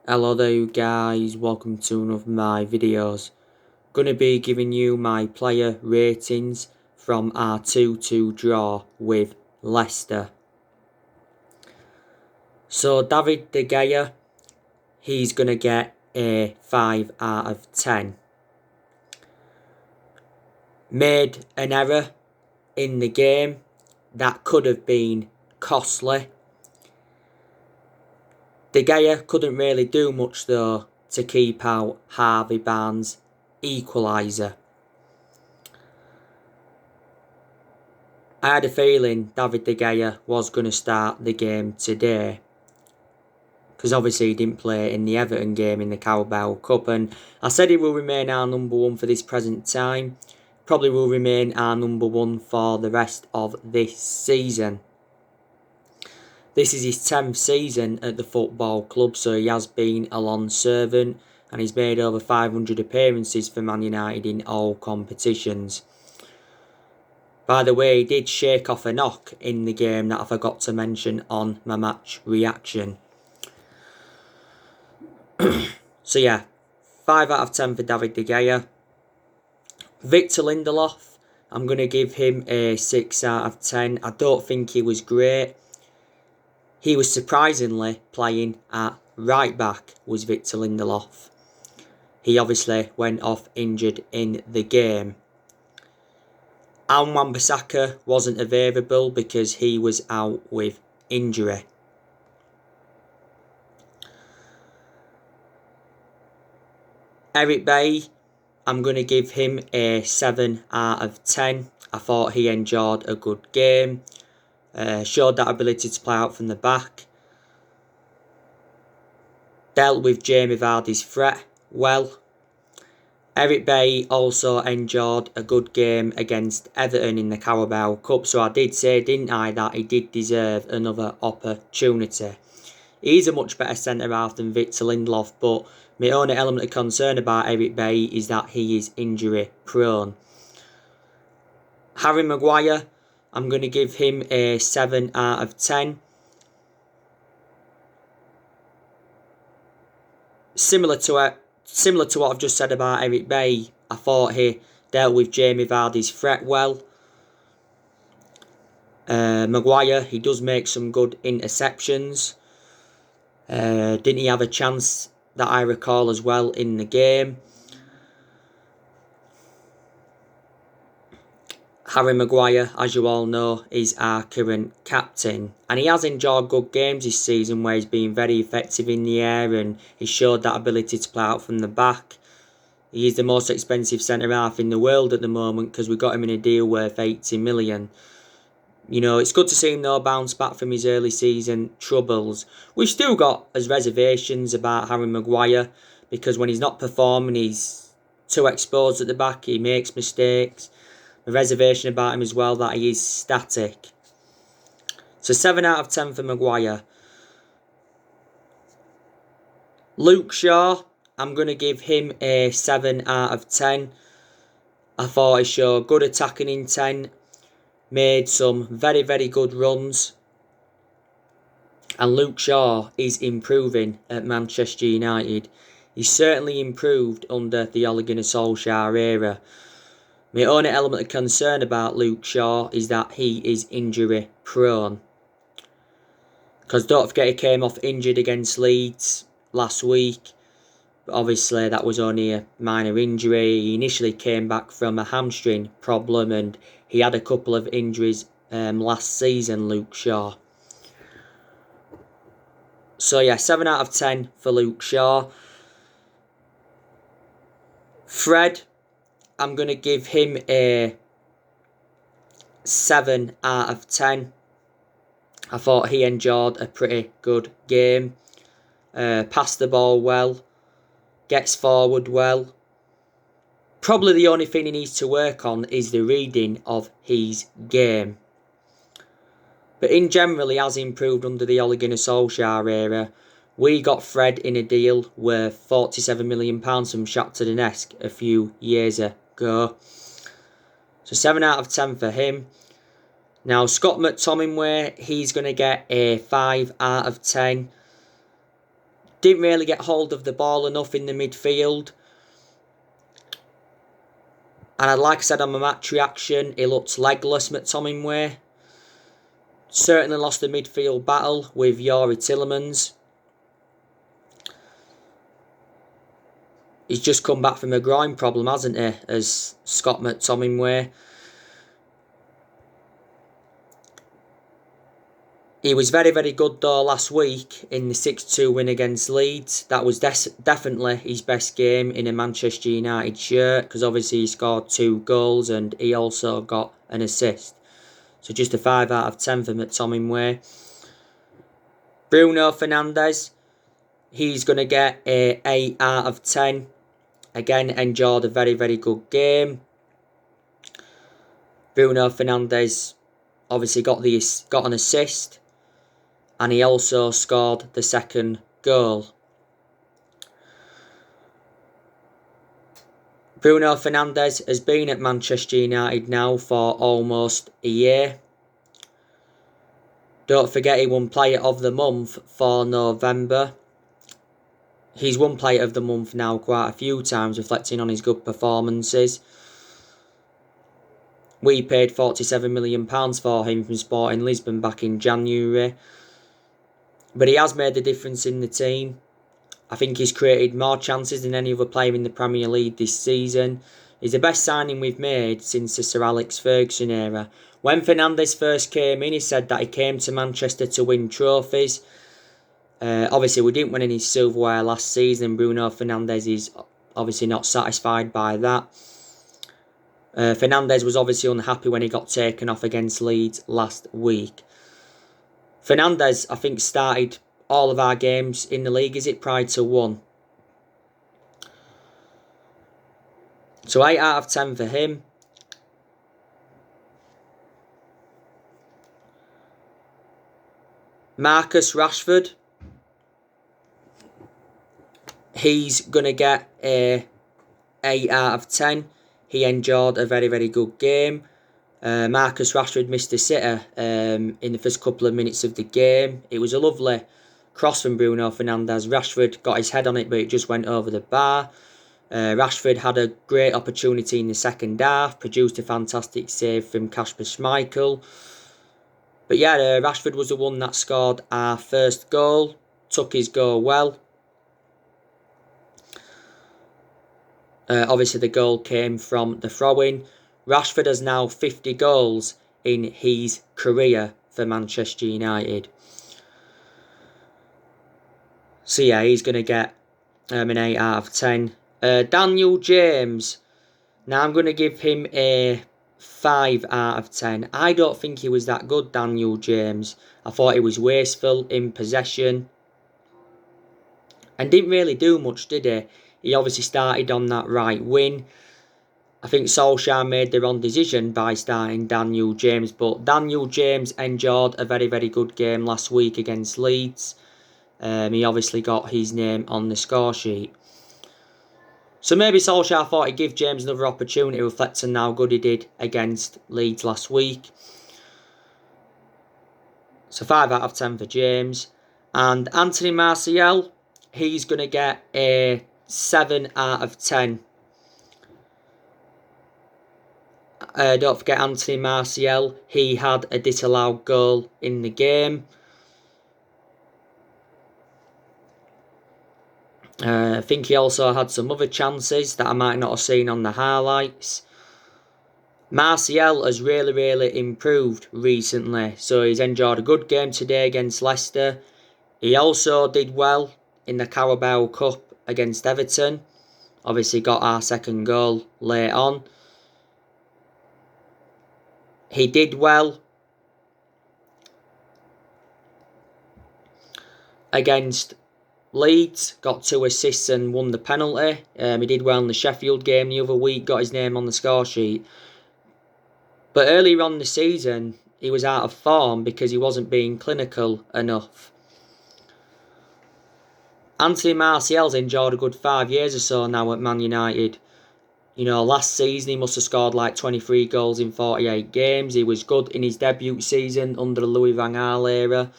Hello there you guys, welcome to one of my videos. Gonna be giving you my player ratings from our 2-2 draw with Leicester. So David De Gea, he's gonna get a 5 out of 10. Made an error in the game that could have been costly. De Gea couldn't really do much though to keep out Harvey Barnes' equaliser. I had a feeling David De Gea was going to start the game today, because obviously he didn't play in the Everton game in the Carabao Cup, and I said he will remain our number one for this present time. Probably will remain our number one for the rest of this season. This is his 10th season at the football club, so he has been a long servant and he's made over 500 appearances for Man United in all competitions. By the way, he did shake off a knock in the game that I forgot to mention on my match reaction. So yeah, 5 out of 10 for David De Gea. Victor Lindelof, I'm going to give him a 6 out of 10. I don't think he was great. He was surprisingly playing at right back, was Victor Lindelof. He obviously went off injured in the game. Wan-Bissaka wasn't available because he was out with injury. Eric Bailly, I'm going to give him a 7 out of 10. I thought he enjoyed a good game. Showed that ability to play out from the back. Dealt with Jamie Vardy's threat well. Eric Bailly also enjoyed a good game against Everton in the Carabao Cup. So I did say, didn't I, that he did deserve another opportunity. He's a much better centre-half than Victor Lindelof, but my only element of concern about Eric Bailly is that he is injury prone. Harry Maguire, I'm going to give him a 7 out of 10. Similar to what I've just said about Eric Bailly, I thought he dealt with Jamie Vardy's threat well. Maguire, he does make some good interceptions. Didn't he have a chance that I recall as well in the game? Harry Maguire, as you all know, is our current captain. And he has enjoyed good games this season where he's been very effective in the air and he showed that ability to play out from the back. He is the most expensive centre-half in the world at the moment because we got him in a deal worth 80 million. You know, it's good to see him though bounce back from his early season troubles. We've still got as reservations about Harry Maguire because when he's not performing, he's too exposed at the back, he makes mistakes. A reservation about him as well that he is static. So 7 out of 10 for Maguire. Luke Shaw, I'm going to give him a 7 out of 10. I thought he showed good attacking intent. Made some very, very good runs. And Luke Shaw is improving at Manchester United. He's certainly improved under the Ole Gunnar Solskjaer era. My only element of concern about Luke Shaw is that he is injury prone. Because don't forget he came off injured against Leeds last week. But obviously that was only a minor injury. He initially came back from a hamstring problem and he had a couple of injuries last season, Luke Shaw. So yeah, 7 out of 10 for Luke Shaw. Fred, I'm going to give him a 7 out of 10. I thought he enjoyed a pretty good game. Passed the ball well. Gets forward well. Probably the only thing he needs to work on is the reading of his game. But in general, he has improved under the Ole Gunnar Solskjaer era. We got Fred in a deal worth £47 million from Shakhtar Donetsk a few years ago. So 7 out of 10 for him. Now Scott McTominay, he's going to get a 5 out of 10. Didn't really get hold of the ball enough in the midfield. And like I said on my match reaction, he looked legless, McTominay. Certainly lost the midfield battle with Youri Tielemans. He's just come back from a groin problem, hasn't he, as Scott McTominay. He was very, very good though last week in the 6-2 win against Leeds. That was definitely his best game in a Manchester United shirt, because obviously he scored 2 goals and he also got an assist. So just a 5 out of 10 for McTominay. Bruno Fernandes, he's going to get a 8 out of 10. Again, enjoyed a very, very good game. Bruno Fernandes obviously got an assist. And he also scored the second goal. Bruno Fernandes has been at Manchester United now for almost a year. Don't forget he won Player of the Month for November. He's won Player of the Month now quite a few times, reflecting on his good performances. We paid £47 million for him from Sporting Lisbon back in January. But he has made a difference in the team. I think he's created more chances than any other player in the Premier League this season. He's the best signing we've made since the Sir Alex Ferguson era. When Fernandes first came in, he said that he came to Manchester to win trophies. Obviously, we didn't win any silverware last season. Bruno Fernandes is obviously not satisfied by that. Fernandes was obviously unhappy when he got taken off against Leeds last week. Fernandes, I think, started all of our games in the league, is it, prior to 1. So 8 out of 10 for him. Marcus Rashford, he's going to get a 8 out of 10. He enjoyed a very, very good game. Marcus Rashford missed a sitter in the first couple of minutes of the game. It was a lovely cross from Bruno Fernandes. Rashford got his head on it, but it just went over the bar. Rashford had a great opportunity in the second half, produced a fantastic save from Kasper Schmeichel. But yeah, Rashford was the one that scored our first goal, took his goal well. Obviously, the goal came from the throw-in. Rashford has now 50 goals in his career for Manchester United. So yeah, he's going to get an 8 out of 10. Daniel James. Now I'm going to give him a 5 out of 10. I don't think he was that good, Daniel James. I thought he was wasteful in possession. And didn't really do much, did he? He obviously started on that right wing. I think Solskjaer made the wrong decision by starting Daniel James, but Daniel James enjoyed a very, very good game last week against Leeds. He obviously got his name on the score sheet. So maybe Solskjaer thought he'd give James another opportunity, reflecting how good he did against Leeds last week. So 5 out of 10 for James. And Anthony Martial, he's going to get a 7 out of 10. Don't forget Anthony Martial, he had a disallowed goal in the game. I think he also had some other chances that I might not have seen on the highlights. Martial has really, really improved recently. So he's enjoyed a good game today against Leicester. He also did well in the Carabao Cup against Everton. Obviously got our second goal late on. He did well against Leeds, got 2 assists and won the penalty. He did well in the Sheffield game the other week, got his name on the score sheet. But earlier on in the season, he was out of form because he wasn't being clinical enough. Anthony Martial's enjoyed a good 5 years or so now at Man United. You know, last season he must have scored like 23 goals in 48 games. He was good in his debut season under the Louis van Gaal era.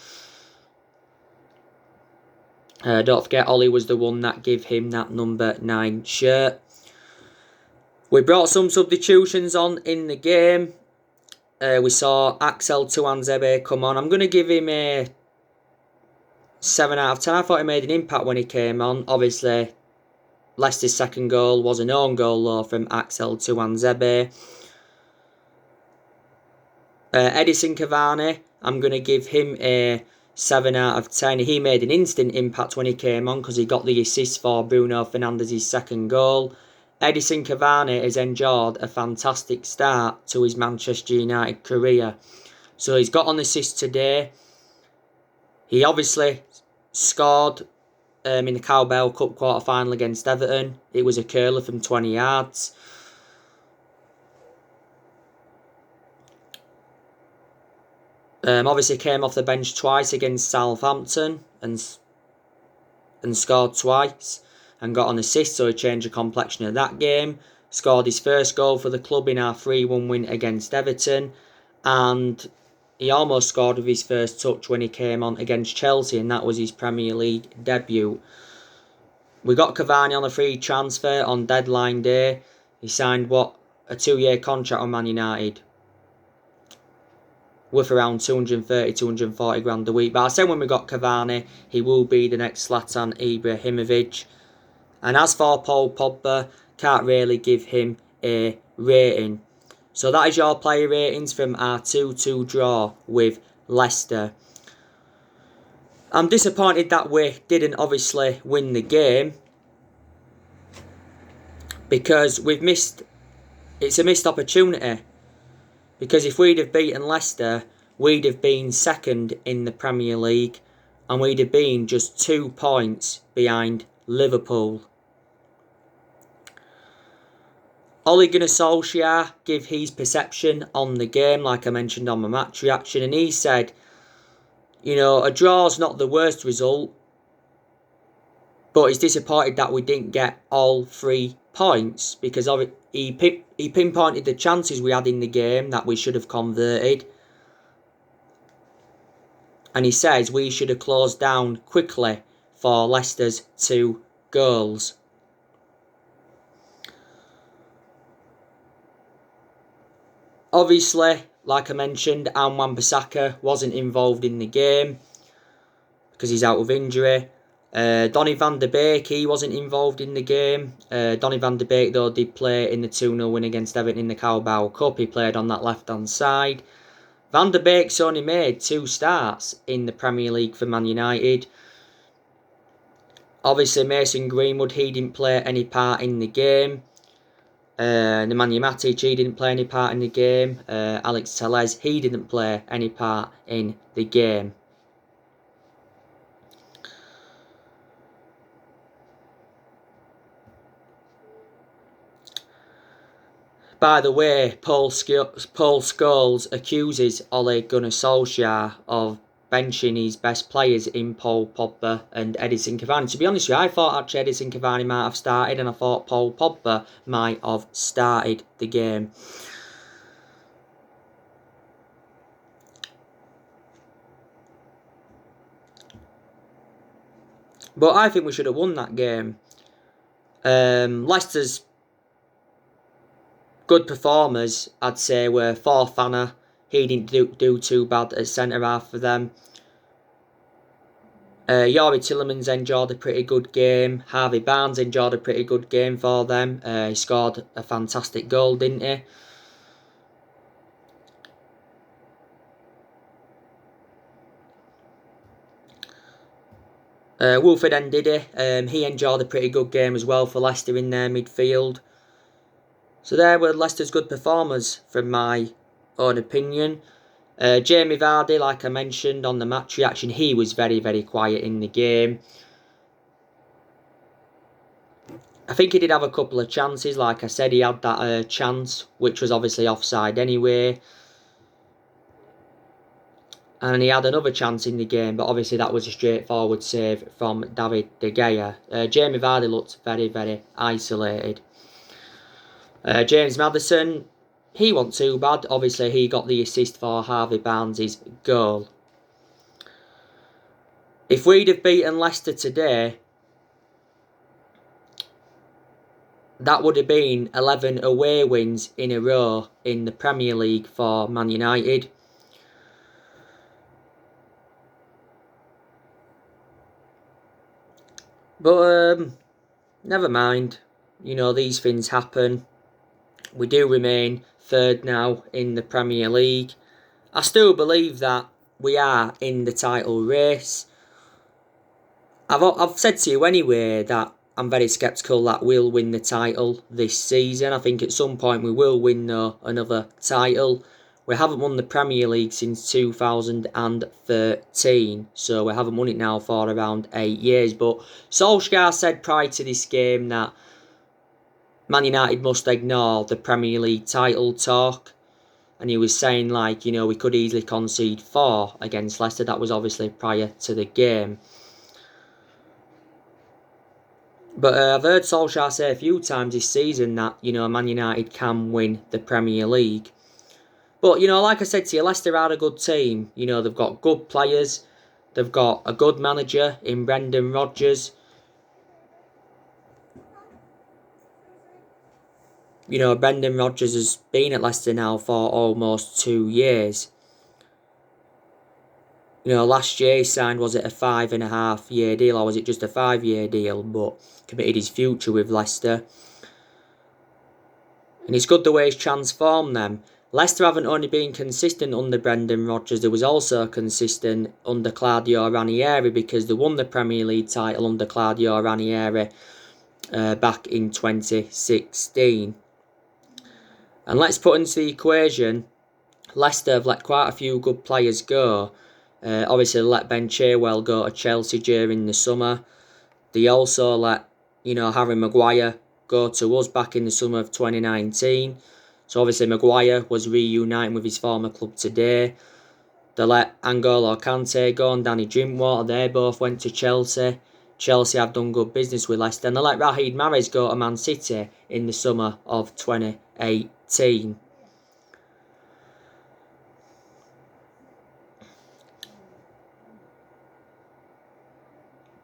Don't forget, Ollie was the one that gave him that number 9 shirt. We brought some substitutions on in the game. We saw Axel Tuanzebe come on. I'm going to give him a 7 out of 10. I thought he made an impact when he came on. Obviously, Leicester's second goal was an own goal though from Axel Tuanzebe. Edison Cavani, I'm going to give him a 7 out of 10. He made an instant impact when he came on because he got the assist for Bruno Fernandes' second goal. Edison Cavani has enjoyed a fantastic start to his Manchester United career. So he's got an assist today. He obviously scored in the Carabao Cup quarter-final against Everton. It was a curler from 20 yards. Obviously came off the bench twice against Southampton and scored twice and got an assist, so he changed the complexion of that game. Scored his first goal for the club in our 3-1 win against Everton, and he almost scored with his first touch when he came on against Chelsea, and that was his Premier League debut. We got Cavani on a free transfer on deadline day. He signed a 2-year contract on Man United worth around 230, 240 grand a week. But I said when we got Cavani, he will be the next Zlatan Ibrahimovic. And as for Paul Pogba, can't really give him a rating. So that is your player ratings from our 2-2 draw with Leicester. I'm disappointed that we didn't obviously win the game, because it's a missed opportunity. Because if we'd have beaten Leicester, we'd have been second in the Premier League, and we'd have been just 2 points behind Liverpool. Ole Gunnar Solskjaer gave his perception on the game, like I mentioned on my match reaction, and he said, a draw's not the worst result, but he's disappointed that we didn't get all 3 points, because of it. He pinpointed the chances we had in the game that we should have converted. And he says we should have closed down quickly for Leicester's 2 goals. Obviously, like I mentioned, Wan-Bissaka wasn't involved in the game because he's out of injury. Donny van de Beek, he wasn't involved in the game. Donny van de Beek, though, did play in the 2-0 win against Everton in the Carabao Cup. He played on that left-hand side. Van de Beek's only made 2 starts in the Premier League for Man United. Obviously, Mason Greenwood, he didn't play any part in the game. Nemanja Matic, he didn't play any part in the game. Alex Telles, he didn't play any part in the game. By the way, Paul Scholes accuses Ole Gunnar Solskjaer of benching his best players in Paul Pogba and Edison Cavani. To be honest with you, I thought actually Edison Cavani might have started, and I thought Paul Pogba might have started the game. But I think we should have won that game. Leicester's good performers, I'd say, were Fofana. He didn't do too bad at centre-half for them. Youri Tielemans enjoyed a pretty good game. Harvey Barnes enjoyed a pretty good game for them. He scored a fantastic goal, didn't he? Wilfred Ndidi, he enjoyed a pretty good game as well for Leicester in their midfield. So there were Leicester's good performers, from my own opinion. Jamie Vardy, like I mentioned on the match reaction, he was very, very quiet in the game. I think he did have a couple of chances. Like I said, he had that chance, which was obviously offside anyway. And he had another chance in the game, but obviously that was a straightforward save from David De Gea. Jamie Vardy looked very, very isolated. James Maddison, he wasn't too bad. Obviously, he got the assist for Harvey Barnes' goal. If we'd have beaten Leicester today, that would have been 11 away wins in a row in the Premier League for Man United. But never mind. You know, these things happen. We do remain third now in the Premier League. I still believe that we are in the title race. I've said to you anyway that I'm very sceptical that we'll win the title this season. I think at some point we will win another title. We haven't won the Premier League since 2013, so we haven't won it now for around 8 years. But Solskjaer said prior to this game that Man United must ignore the Premier League title talk. And he was saying, like, you know, we could easily concede 4 against Leicester. That was obviously prior to the game. But I've heard Solskjaer say a few times this season that, you know, Man United can win the Premier League. But, you know, like I said to you, Leicester are a good team. You know, they've got good players. They've got a good manager in Brendan Rodgers. You know, Brendan Rodgers has been at Leicester now for almost 2 years. You know, last year he signed, was it a 5.5-year deal, or was it just a 5-year deal, but committed his future with Leicester. And it's good the way he's transformed them. Leicester haven't only been consistent under Brendan Rodgers, they was also consistent under Claudio Ranieri, because they won the Premier League title under Claudio Ranieri back in 2016. And let's put into the equation, Leicester have let quite a few good players go. Obviously, they let Ben Chilwell go to Chelsea during the summer. They also let, you know, Harry Maguire go to us back in the summer of 2019. So obviously Maguire was reuniting with his former club today. They let N'Golo Kante go and Danny Drinkwater. They both went to Chelsea. Chelsea have done good business with Leicester. And they let Riyad Mahrez go to Man City in the summer of 2018.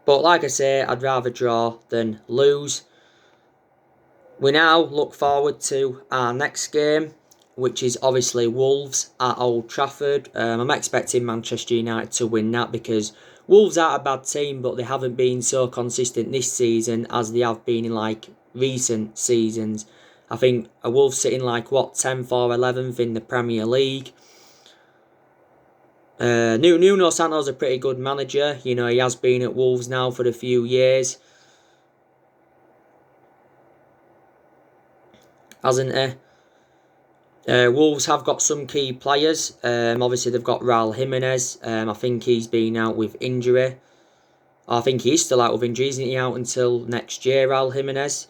But like I say, I'd rather draw than lose. We now look forward to our next game, which is obviously Wolves at Old Trafford. I'm expecting Manchester United to win that, because Wolves aren't a bad team, but they haven't been so consistent this season as they have been in like recent seasons. I think a Wolves sitting like 10th or 11th in the Premier League. Nuno Santo's a pretty good manager. You know, he has been at Wolves now for a few years, hasn't he? Wolves have got some key players. Obviously, they've got Raul Jimenez. I think he's been out with injury. I think he's still out with injury. Isn't he out until next year, Raul Jimenez?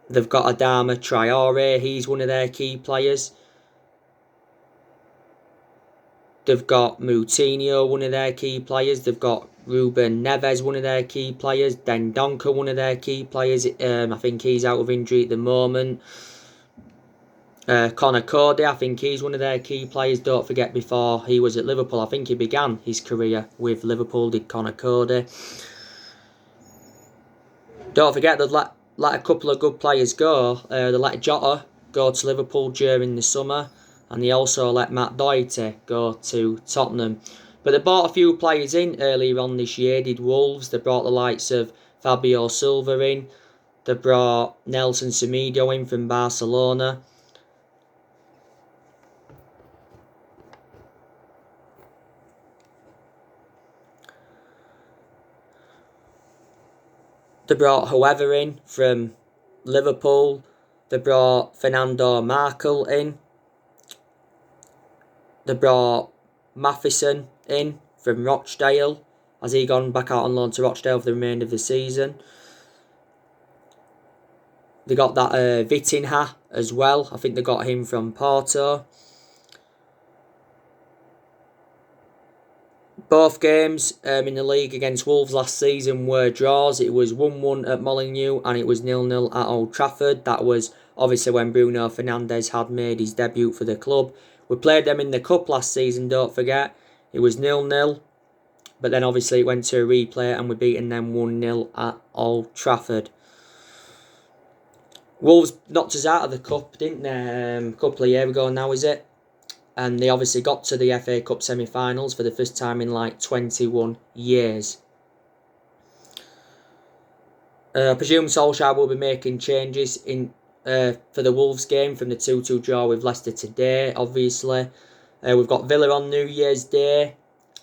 They've got Adama Traore. He's one of their key players. They've got Moutinho, one of their key players. They've got Ruben Neves, one of their key players. Dendoncker, one of their key players. I think he's out of injury at the moment. Conor Cody, I think he's one of their key players. Don't forget, before he was at Liverpool, I think he began his career with Liverpool, did Conor Cody. Don't forget, they've let a couple of good players go. They let Jota go to Liverpool during the summer, and they also let Matt Doherty go to Tottenham. But they bought a few players in earlier on this year, did Wolves. They brought the likes of Fabio Silva in. They brought Nelson Semedo in from Barcelona. They brought whoever in from Liverpool. They brought Fernando Markel in. They brought Matheson in from Rochdale. Has he gone back out on loan to Rochdale for the remainder of the season? They got that Vitinha as well. I think they got him from Porto. Both games in the league against Wolves last season were draws. It was 1-1 at Molineux and it was 0-0 at Old Trafford. That was obviously when Bruno Fernandes had made his debut for the club. We played them in the Cup last season, don't forget. It was 0-0. But then obviously it went to a replay and we beaten them 1-0 at Old Trafford. Wolves knocked us out of the cup, didn't they? A couple of years ago now, is it? And they obviously got to the FA Cup semi-finals for the first time in like 21 years. I presume Solskjaer will be making changes in for the Wolves game from the 2-2 draw with Leicester today, obviously. We've got Villa on New Year's Day.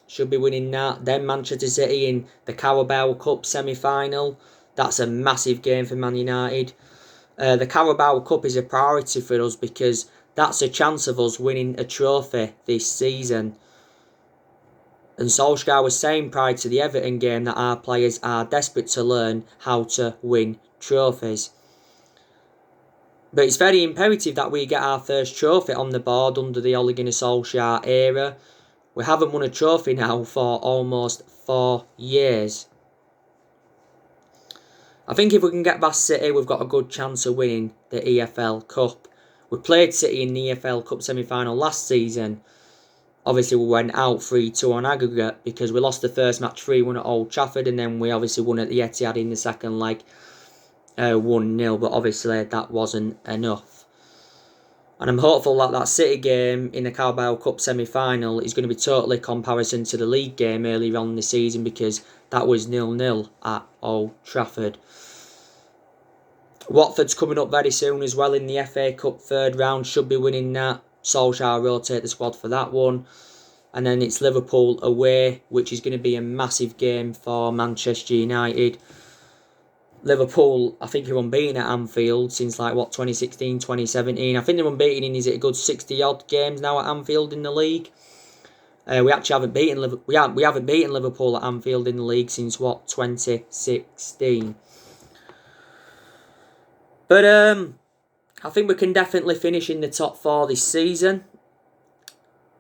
Should be winning that. Then Manchester City in the Carabao Cup semi-final. That's a massive game for Man United. The Carabao Cup is a priority for us because that's a chance of us winning a trophy this season. And Solskjaer was saying prior to the Everton game that our players are desperate to learn how to win trophies. But it's very imperative that we get our first trophy on the board under the Ole Gunnar Solskjaer era. We haven't won a trophy now for almost 4 years. I think if we can get past City, we've got a good chance of winning the EFL Cup. We played City in the EFL Cup semi-final last season. Obviously, we went out 3-2 on aggregate because we lost the first match 3-1 at Old Trafford, and then we obviously won at the Etihad in the second leg 1-0, but obviously that wasn't enough. And I'm hopeful that that City game in the Carabao Cup semi-final is going to be totally comparison to the league game earlier on in the season because that was 0-0 at Old Trafford. Watford's coming up very soon as well in the FA Cup third round, should be winning that. Solskjaer rotate the squad for that one. And then it's Liverpool away, which is going to be a massive game for Manchester United. Liverpool, I think, are unbeaten at Anfield since 2016, 2017. I think they're unbeaten in is it a good 60-odd games now at Anfield in the league. We actually haven't beaten we haven't beaten Liverpool at Anfield in the league since 2016. But I think we can definitely finish in the top 4 this season.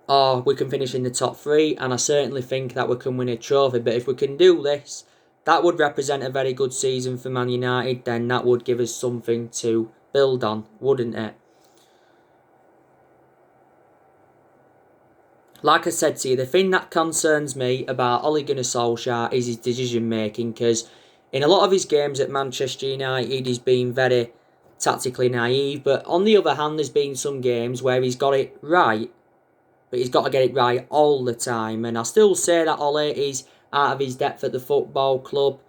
Or we can finish in the top 3. And I certainly think that we can win a trophy. But if we can do this, that would represent a very good season for Man United. Then that would give us something to build on, wouldn't it? Like I said to you, the thing that concerns me about Ole Gunnar Solskjaer is his decision making. Because in a lot of his games at Manchester United, he's been very tactically naive. But on the other hand, there's been some games where he's got it right. But he's got to get it right all the time. And I still say that Ole is out of his depth at the football club.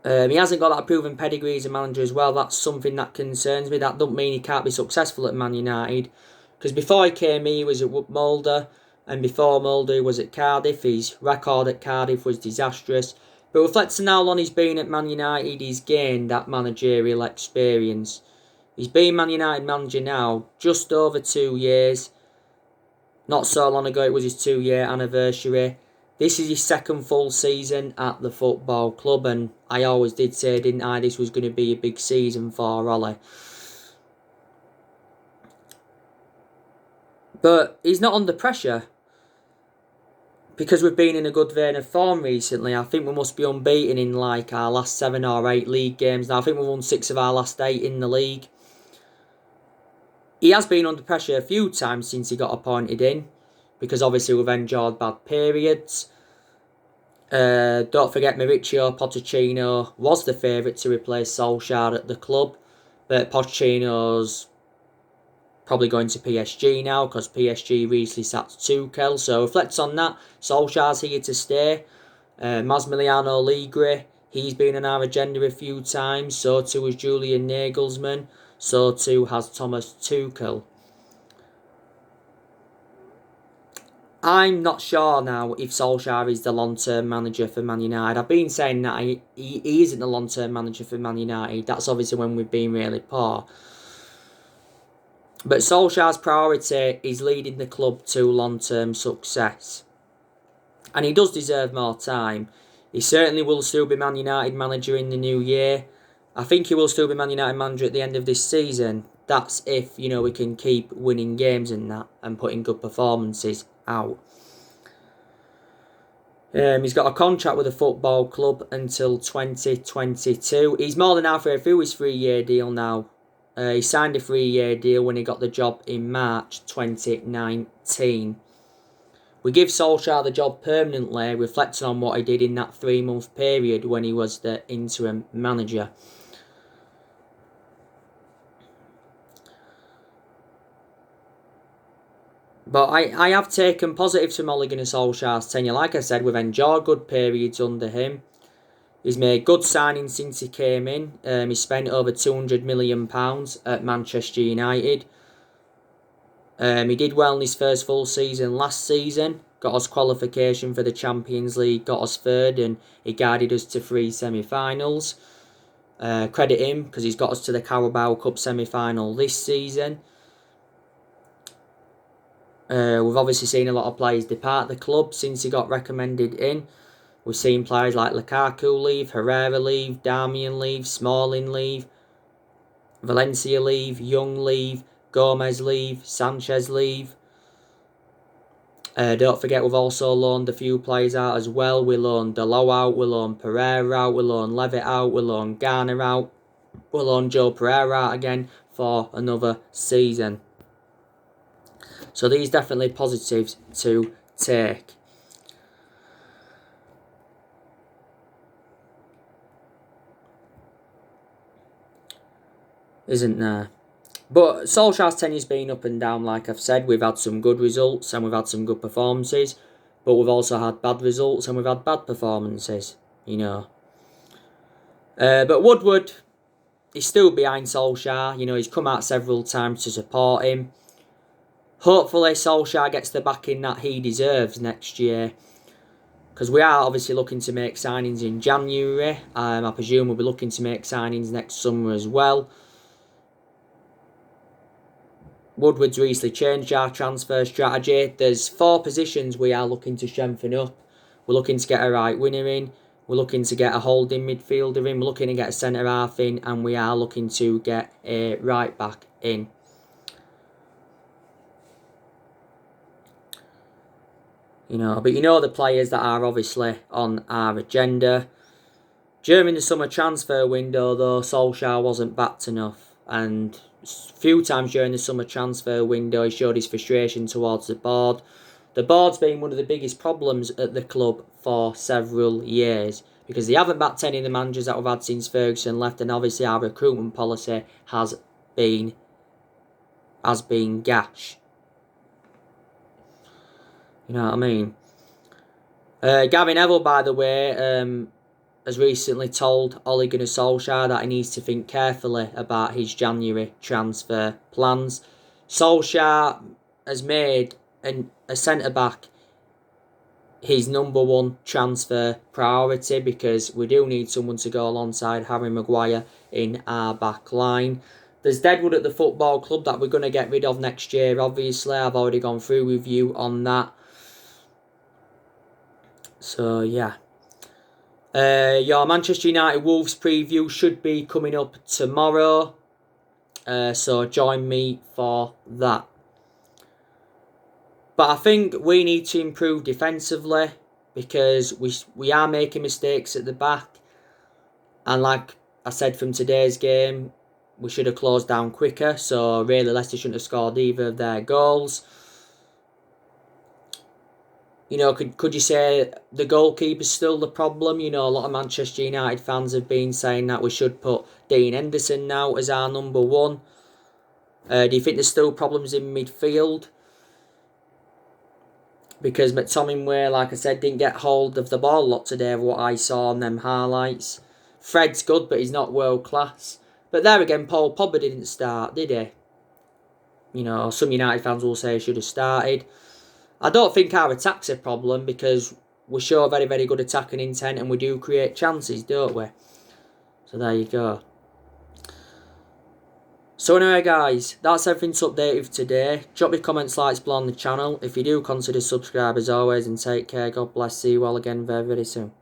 He hasn't got that proven pedigree as a manager as well. That's something that concerns me. That doesn't mean he can't be successful at Man United. Because before he came here, he was at Mulder. And before Mulder, he was at Cardiff. His record at Cardiff was disastrous. But reflecting how long he's been at Man United, he's gained that managerial experience. He's been Man United manager now just over 2 years. Not so long ago, it was his 2-year anniversary. This is his second full season at the football club. And I always did say, didn't I, this was going to be a big season for Ole. But he's not under pressure. Because we've been in a good vein of form recently, I think we must be unbeaten in our last 7 or 8 league games. Now, I think we've won 6 of our last 8 in the league. He has been under pressure a few times since he got appointed in. Because obviously we've endured bad periods. Don't forget Mauricio Pochettino was the favourite to replace Solskjaer at the club. But Pochettino's probably going to PSG now because PSG recently sacked Tuchel. So reflect on that. Solskjaer's here to stay. Massimiliano Allegri, he's been on our agenda a few times. So too has Julian Nagelsmann. So too has Thomas Tuchel. I'm not sure now if Solskjaer is the long-term manager for Man United. I've been saying that he isn't the long-term manager for Man United. That's obviously when we've been really poor. But Solskjaer's priority is leading the club to long-term success. And he does deserve more time. He certainly will still be Man United manager in the new year. I think he will still be Man United manager at the end of this season. That's if, we can keep winning games and that and putting good performances out. He's got a contract with the football club until 2022. He's more than halfway through his 3-year deal now. He signed a 3-year deal when he got the job in March 2019. we give Solskjaer the job permanently, reflecting on what he did in that 3-month period when he was the interim manager. But I have taken positives from Ole Gunnar Solskjaer's tenure. Like I said, we've enjoyed good periods under him. He's made good signings since he came in. He spent over £200 million at Manchester United. He did well in his first full season last season. Got us qualification for the Champions League, got us third, and he guided us to 3 semi-finals. Credit him, because he's got us to the Carabao Cup semi-final this season. We've obviously seen a lot of players depart the club since he got recommended in. We've seen players like Lukaku leave, Herrera leave, Darmian leave, Smalling leave, Valencia leave, Young leave, Gomez leave, Sanchez leave. Don't forget we've also loaned a few players out as well. We loaned Dalot out, we loaned Pereira out, we loaned Levitt out, we loaned Garner out, we loaned Joe Pereira out again for another season. So these definitely positives to take. Isn't there? But Solskjaer's tenure's been up and down, like I've said. We've had some good results and we've had some good performances. But we've also had bad results and we've had bad performances, you know. But Woodward, he's still behind Solskjaer. You know, he's come out several times to support him. Hopefully Solskjaer gets the backing that he deserves next year. Because we are obviously looking to make signings in January. I presume we'll be looking to make signings next summer as well. Woodward's recently changed our transfer strategy. There's 4 positions we are looking to strengthen up. We're looking to get a right winger in. We're looking to get a holding midfielder in. We're looking to get a centre half in. And we are looking to get a right back in. You know, but you know the players that are obviously on our agenda. During the summer transfer window, though, Solskjaer wasn't backed enough. And a few times during the summer transfer window, he showed his frustration towards the board. The board's been one of the biggest problems at the club for several years. Because they haven't backed any of the managers that we've had since Ferguson left. And obviously our recruitment policy has been gash. You know what I mean? Gary Neville, by the way, has recently told Ole Gunnar Solskjaer that he needs to think carefully about his January transfer plans. Solskjaer has made a centre-back his number 1 transfer priority because we do need someone to go alongside Harry Maguire in our back line. There's Deadwood at the football club that we're going to get rid of next year, obviously. I've already gone through with you on that. So, yeah. Your Manchester United Wolves preview should be coming up tomorrow. So, join me for that. But I think we need to improve defensively because we are making mistakes at the back. And like I said from today's game, we should have closed down quicker. So, really, Leicester shouldn't have scored either of their goals. You know, could you say the goalkeeper's still the problem? You know, a lot of Manchester United fans have been saying that we should put Dean Henderson now as our number 1. Do you think there's still problems in midfield? Because McTominay, like I said, didn't get hold of the ball a lot today of what I saw on them highlights. Fred's good, but he's not world class. But there again, Paul Pogba didn't start, did he? You know, some United fans will say he should have started. I don't think our attack's a problem because we show very, very good attacking intent and we do create chances, don't we? So there you go. So anyway, guys, that's everything to update with today. Drop your comments, likes below on the channel. If you do, consider subscribe as always and take care. God bless. See you all again very, very soon.